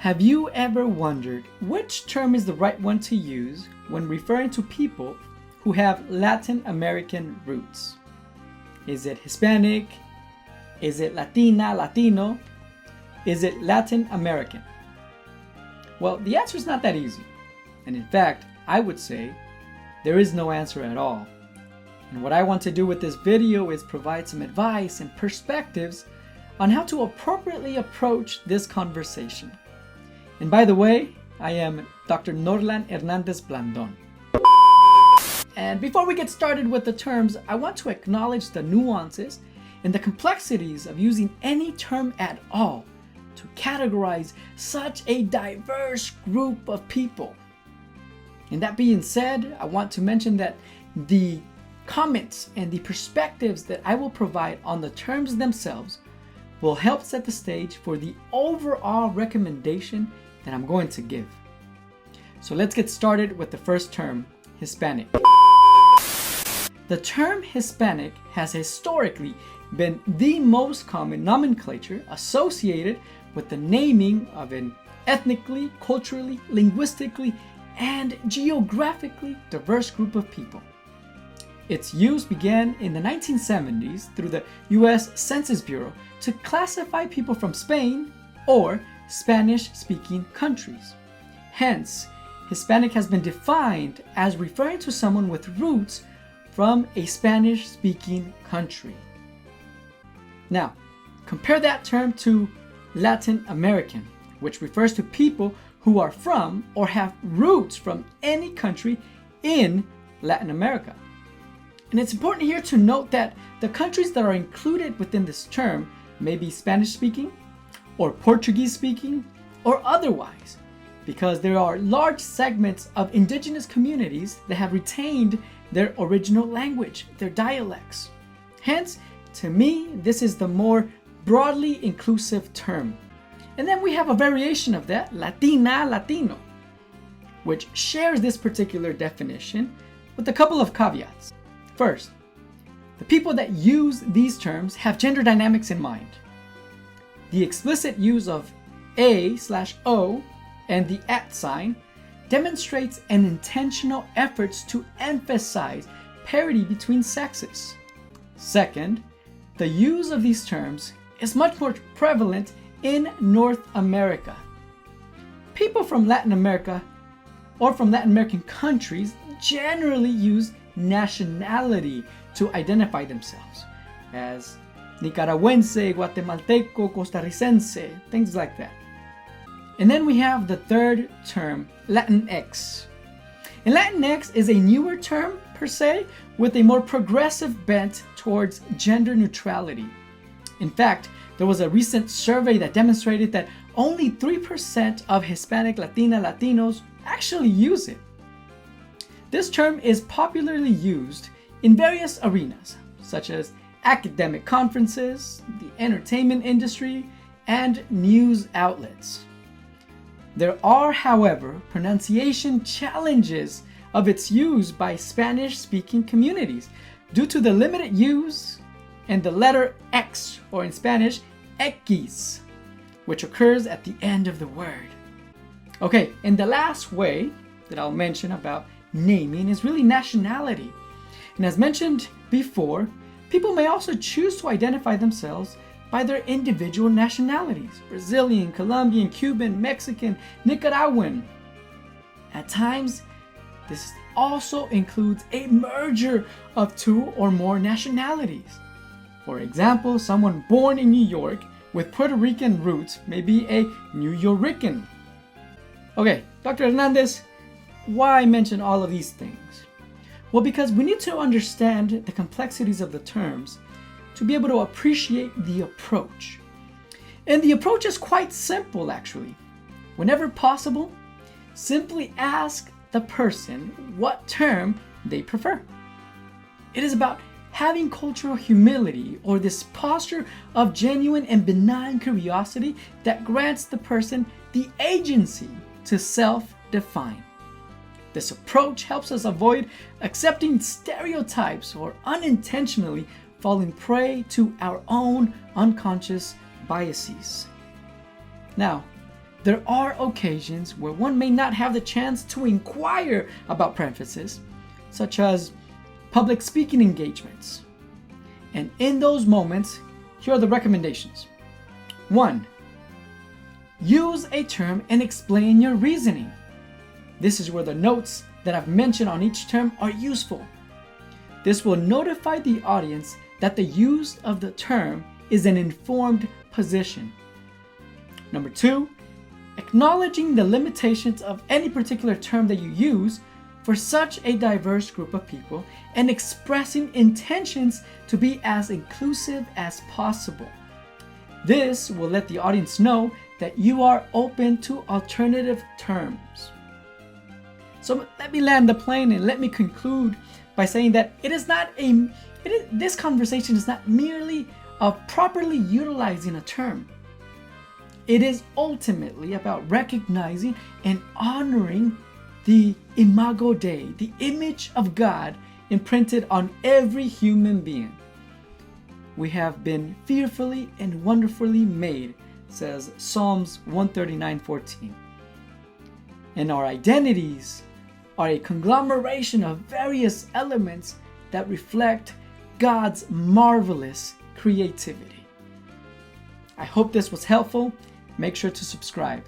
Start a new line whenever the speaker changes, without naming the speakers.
Have you ever wondered which term is the right one to use when referring to people who have Latin American roots? Is it Hispanic? Is it Latina, Latino? Is it Latin American? Well, the answer is not that easy. And in fact, I would say there is no answer at all. And what I want to do with this video is provide some advice and perspectives on how to appropriately approach this conversation. And by the way, I am Dr. Hernández Blandón. And before we get started with the terms, I want to acknowledge the nuances and the complexities of using any term at all to categorize such a diverse group of people. And that being said, I want to mention that the comments and the perspectives that I will provide on the terms themselves will help set the stage for the overall recommendation that I'm going to give. So let's get started with the first term, Hispanic. The term Hispanic has historically been the most common nomenclature associated with the naming of an ethnically, culturally, linguistically, and geographically diverse group of people. Its use began in the 1970s through the US Census Bureau to classify people from Spain or Spanish-speaking countries. Hence, Hispanic has been defined as referring to someone with roots from a Spanish-speaking country. Now, compare that term to Latin American, which refers to people who are from or have roots from any country in Latin America. And it's important here to note that the countries that are included within this term may be Spanish-speaking or Portuguese-speaking or otherwise, because there are large segments of indigenous communities that have retained their original language, their dialects. Hence, to me, this is the more broadly inclusive term. And then we have a variation of that, Latina, Latino, which shares this particular definition with a couple of caveats. First, the people that use these terms have gender dynamics in mind. The explicit use of A/O and the @ sign demonstrates an intentional efforts to emphasize parity between sexes. Second, the use of these terms is much more prevalent in North America. People from Latin America or from Latin American countries generally use nationality to identify themselves as Nicaragüense, Guatemalteco, Costarricense, things like that. And then we have the third term, LatinX. And LatinX is a newer term per se with a more progressive bent towards gender neutrality. In fact, there was a recent survey that demonstrated that only 3% of Hispanic, Latina, Latinos actually use it. This term is popularly used in various arenas, such as academic conferences, the entertainment industry, and news outlets. There are, however, pronunciation challenges of its use by Spanish-speaking communities due to the limited use and the letter X, or in Spanish, X, which occurs at the end of the word. Okay, and the last way that I'll mention about naming is really nationality. And as mentioned before, people may also choose to identify themselves by their individual nationalities: Brazilian, Colombian, Cuban, Mexican, Nicaraguan. At times, this also includes a merger of two or more nationalities. For example, someone born in New York with Puerto Rican roots may be a New Yorican. Okay, Dr. Hernández, why mention all of these things? Well, because we need to understand the complexities of the terms to be able to appreciate the approach. And the approach is quite simple, actually. Whenever possible, simply ask the person what term they prefer. It is about having cultural humility, or this posture of genuine and benign curiosity that grants the person the agency to self-define. This approach helps us avoid accepting stereotypes or unintentionally falling prey to our own unconscious biases. Now, there are occasions where one may not have the chance to inquire about preferences, such as public speaking engagements. And in those moments, here are the recommendations. 1. Use a term and explain your reasoning. This is where the notes that I've mentioned on each term are useful. This will notify the audience that the use of the term is an informed position. Number 2, acknowledging the limitations of any particular term that you use for such a diverse group of people and expressing intentions to be as inclusive as possible. This will let the audience know that you are open to alternative terms. So let me land the plane and let me conclude by saying that this conversation is not merely of properly utilizing a term. It is ultimately about recognizing and honoring the imago Dei, the image of God imprinted on every human being. We have been fearfully and wonderfully made, says Psalms 139:14. And our identities are a conglomeration of various elements that reflect God's marvelous creativity. I hope this was helpful. Make sure to subscribe.